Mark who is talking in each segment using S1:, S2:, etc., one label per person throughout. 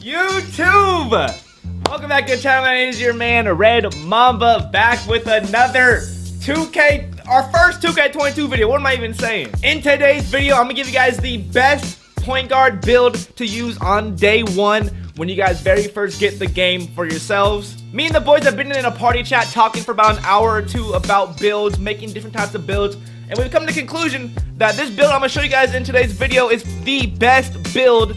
S1: YouTube! Welcome back to the channel. My name is your man, RedMamba, back with another 2K, our first 2K22 video. What am I even saying? In today's video, I'm gonna give you guys the best point guard build to use on day one when you guys very first get the game for yourselves. Me and the boys have been in a party chat talking for about an hour or two about builds, making different types of builds, and we've come to the conclusion that this build I'm gonna show you guys in today's video is the best build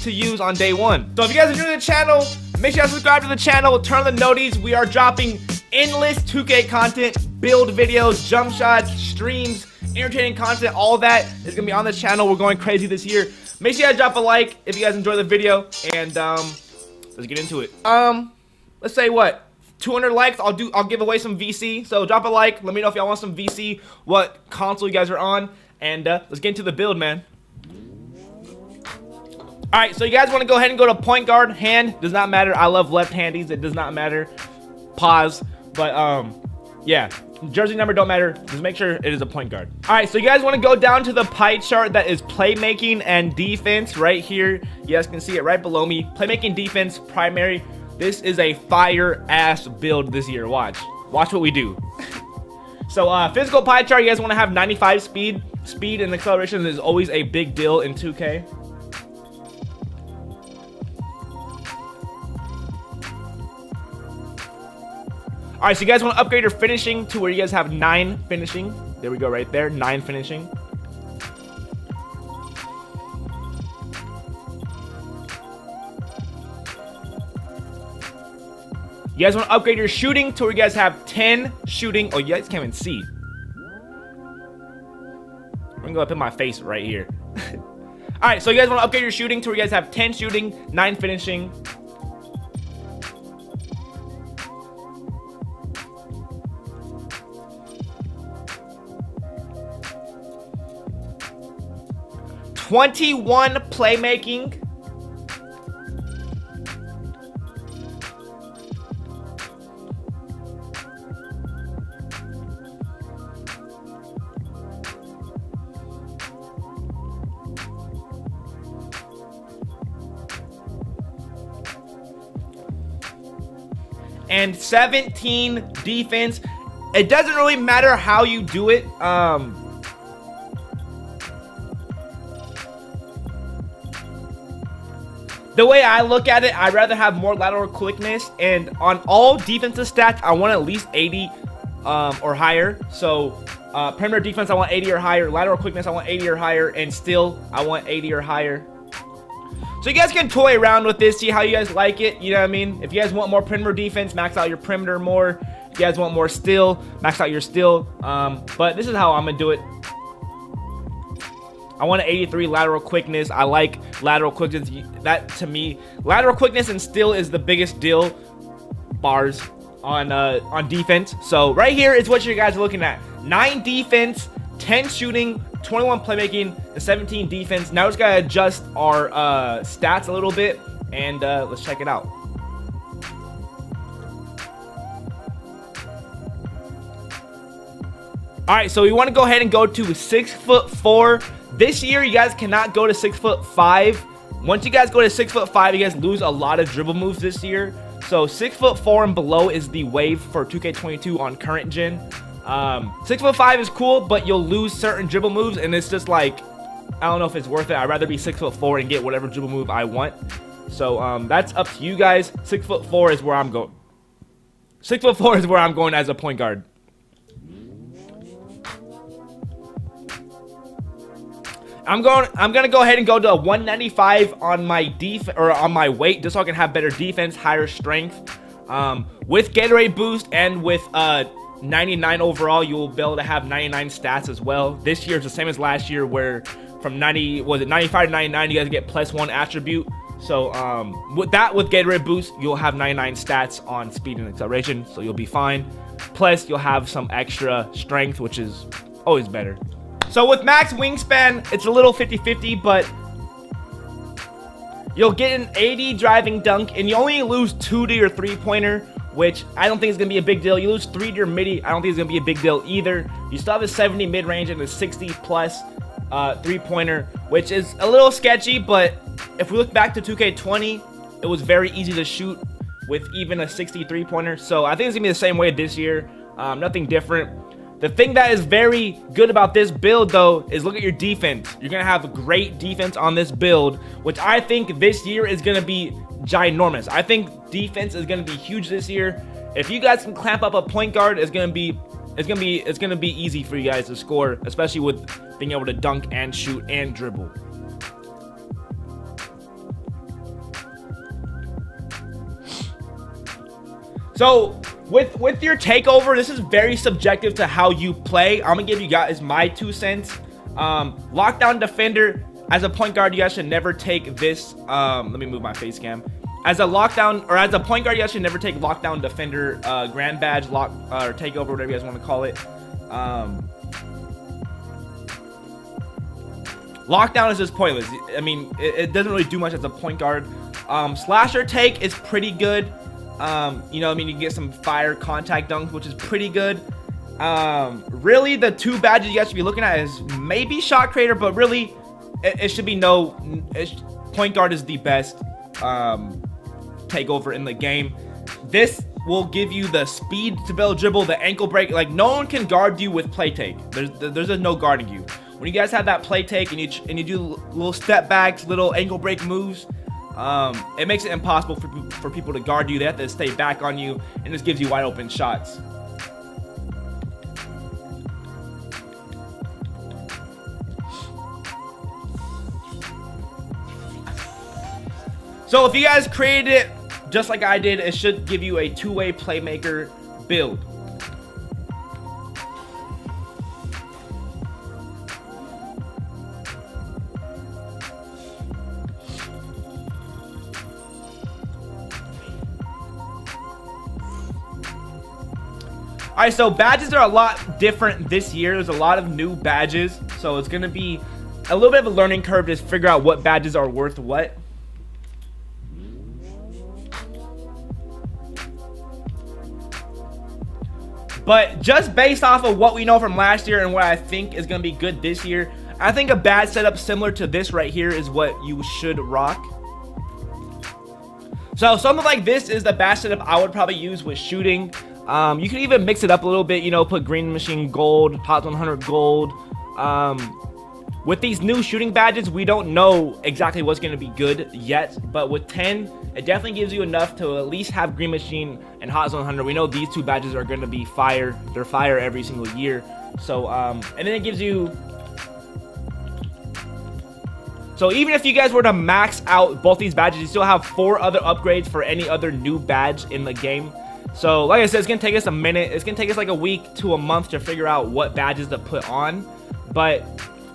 S1: to use on day one. So if you guys are new to the channel, make sure you subscribe to the channel, turn on the noties. We are dropping endless 2K content, build videos, jump shots, streams, entertaining content. All that is gonna be on this channel. We're going crazy this year. Make sure you guys drop a like if you guys enjoy the video, and let's get into it. Let's say what, 200 likes, I'll give away some VC. So drop a like, let me know if y'all want some VC, what console you guys are on, and let's get into the build, man. Alright, so you guys want to go ahead and go to point guard. Hand does not matter. I love left-handies. It does not matter. Pause. But, yeah. Jersey number don't matter. Just make sure it is a point guard. Alright, so you guys want to go down to the pie chart that is playmaking and defense right here. You guys can see it right below me. Playmaking, defense, primary. This is a fire-ass build this year. Watch. Watch what we do. So, physical pie chart, you guys want to have 95 speed. Speed and acceleration is always a big deal in 2K. Alright, so you guys want to upgrade your finishing to where you guys have 9 finishing. There we go, right there, 9 finishing. You guys want to upgrade your shooting to where you guys have 10 shooting. Oh, you guys can't even see. I'm gonna go up in my face right here. Alright, so you guys want to upgrade your shooting to where you guys have 10 shooting, 9 finishing. $21 playmaking. And 17 defense. It doesn't really matter how you do it. The way I look at it, I'd rather have more lateral quickness, and on all defensive stats, I want at least 80 or higher. So, perimeter defense, I want 80 or higher. Lateral quickness, I want 80 or higher. And still, I want 80 or higher. So you guys can toy around with this, see how you guys like it, you know what I mean? If you guys want more perimeter defense, max out your perimeter more. If you guys want more steal, max out your steal. But this is how I'm going to do it. I want an 83 lateral quickness. I like lateral quickness. That, to me, lateral quickness and steal is the biggest deal bars on defense. So right here is what you guys are looking at. 9 defense, 10 shooting, 21 playmaking, and 17 defense. Now we're just going to adjust our stats a little bit, and let's check it out. Alright, so we want to go ahead and go to 6'4". This year, you guys cannot go to 6'5". Once you guys go to 6'5", you guys lose a lot of dribble moves this year. So 6'4" and below is the wave for 2K22 on current gen. 6'5" is cool, but you'll lose certain dribble moves, and it's just like, I don't know if it's worth it. I'd rather be 6'4" and get whatever dribble move I want. So that's up to you guys. 6'4" is where I'm going. 6'4" is where I'm going as a point guard. I'm gonna go ahead and go to 195 on my on my weight, just so I can have better defense, higher strength. With Gatorade boost and with 99 overall, you will be able to have 99 stats as well. This year is the same as last year, where from 95 to 99, you guys get +1 attribute. So with Gatorade boost, you'll have 99 stats on speed and acceleration, so you'll be fine. Plus, you'll have some extra strength, which is always better. So with max wingspan, it's a little 50-50, but you'll get an 80 driving dunk, and you only lose 2 to your three-pointer, which I don't think is going to be a big deal. You lose 3 to your midi, I don't think it's going to be a big deal either. You still have a 70 mid-range and a 60-plus three-pointer, which is a little sketchy, but if we look back to 2K20, it was very easy to shoot with even a 63 pointer. So I think it's gonna be the same way this year. Nothing different. The thing that is very good about this build though is look at your defense. You're gonna have great defense on this build, which I think this year is gonna be ginormous. I think defense is gonna be huge this year. If you guys can clamp up a point guard, it's gonna be easy for you guys to score, especially with being able to dunk and shoot and dribble. So with your takeover, this is very subjective to how you play. I'm gonna give you guys my 2 cents. Lockdown defender, as a point guard, you guys should never take this. Let me move my face cam. As a lockdown, or as a point guard, you guys should never take lockdown defender, grand badge, or takeover, whatever you guys want to call it. Lockdown is just pointless. I mean, it doesn't really do much as a point guard. Slasher take is pretty good. You know, I mean, you can get some fire contact dunks, which is pretty good. Really, the 2 badges you guys should be looking at is maybe shot creator, but really, it should be point guard is the best takeover in the game. This will give you the speed to build dribble, the ankle break. Like, no one can guard you with play take. There's no guarding you. When you guys have that play take and you do little step backs, little ankle break moves, it makes it impossible for people to guard you. They have to stay back on you, and this gives you wide open shots. So if you guys created it just like I did, it should give you a 2-way playmaker build. Alright, so badges are a lot different this year. There's a lot of new badges, so it's going to be a little bit of a learning curve to figure out what badges are worth what. But just based off of what we know from last year and what I think is going to be good this year, I think a badge setup similar to this right here is what you should rock. So something like this is the badge setup I would probably use with shooting. You can even mix it up a little bit, you know, put green machine gold, hot 100 gold. With these new shooting badges, we don't know exactly what's going to be good yet, but with 10, it definitely gives you enough to at least have green machine and hot zone 100. We know these 2 badges are going to be fire. They're fire every single year. So, and then it gives you... So even if you guys were to max out both these badges, you still have 4 other upgrades for any other new badge in the game. So, like I said, it's going to take us a minute. It's going to take us like a week to a month to figure out what badges to put on. But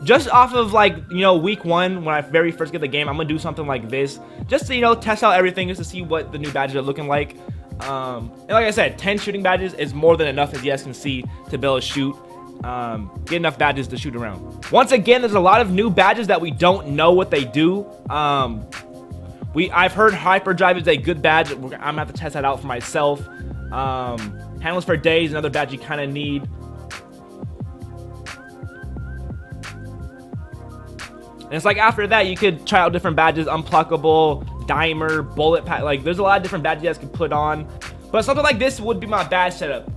S1: just off of, like, you know, week 1, when I very first get the game, I'm going to do something like this. Just to, you know, test out everything, just to see what the new badges are looking like. And like I said, 10 shooting badges is more than enough, as you guys can see, to be able to shoot. Get enough badges to shoot around. Once again, there's a lot of new badges that we don't know what they do. I've heard Hyperdrive is a good badge. I'm going to have to test that out for myself. Handles for days, another badge you kind of need. And it's like after that, you could try out different badges, unpluckable, dimer, bullet pack. Like, there's a lot of different badges you guys can put on. But something like this would be my badge setup.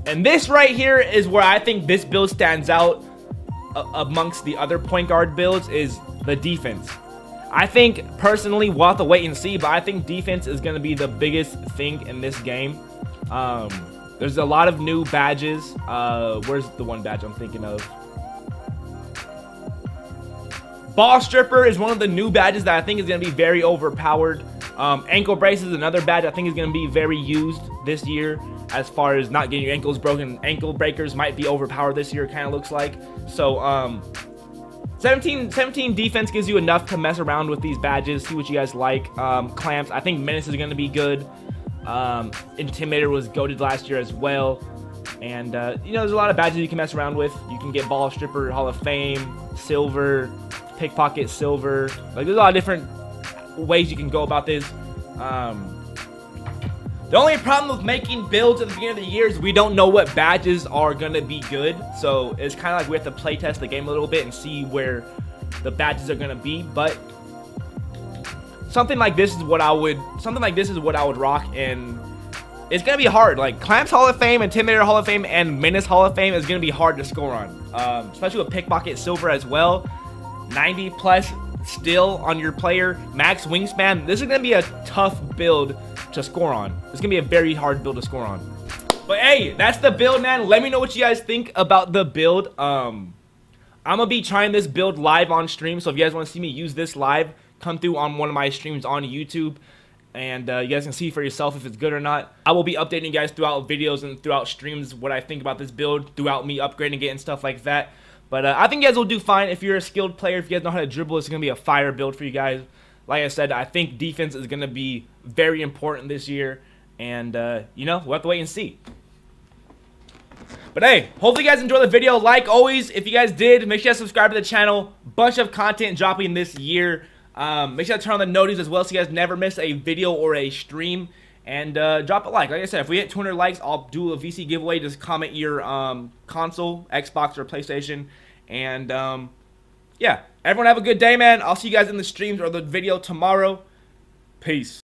S1: And this right here is where I think this build stands out amongst the other point guard builds, is the defense. I think, personally, we'll have to wait and see, but I think defense is going to be the biggest thing in this game. There's a lot of new badges. Where's the one badge I'm thinking of? Ball Stripper is one of the new badges that I think is going to be very overpowered. Ankle Brace is another badge I think is going to be very used this year, as far as not getting your ankles broken. Ankle breakers might be overpowered this year, it kind of looks like. So, 17 defense gives you enough to mess around with these badges, see what you guys like. Clamps, I think Menace is going to be good. Intimidator was goated last year as well. And, you know, there's a lot of badges you can mess around with. You can get Ball Stripper, Hall of Fame, Silver, Pickpocket, Silver. Like, there's a lot of different ways you can go about this. The only problem with making builds at the beginning of the year is we don't know what badges are going to be good. So it's kind of like we have to play test the game a little bit and see where the badges are going to be. But something like this is what I would rock, and it's gonna be hard. Like Clamps Hall of Fame, Intimidator Hall of Fame, and Menace Hall of Fame is gonna be hard to score on, especially with Pickpocket Silver as well. 90 plus still on your player, max wingspan. This is gonna be a tough build to score on. It's gonna be a very hard build to score on. But hey, that's the build, man. Let me know what you guys think about the build. I'm gonna be trying this build live on stream, so if you guys want to see me use this live, come through on one of my streams on YouTube, and you guys can see for yourself if it's good or not. I will be updating you guys throughout videos and throughout streams what I think about this build, throughout me upgrading it and stuff like that. But I think you guys will do fine. If you're a skilled player, if you guys know how to dribble, it's going to be a fire build for you guys. Like I said, I think defense is going to be very important this year. And, you know, we'll have to wait and see. But hey, hopefully you guys enjoyed the video. Like always, if you guys did, make sure you guys subscribe to the channel. Bunch of content dropping this year. Make sure to turn on the notifications as well so you guys never miss a video or a stream. And drop a like. Like I said, if we hit 200 likes, I'll do a VC giveaway. Just comment your console, Xbox, or PlayStation. And yeah, everyone have a good day, man. I'll see you guys in the streams or the video tomorrow. Peace.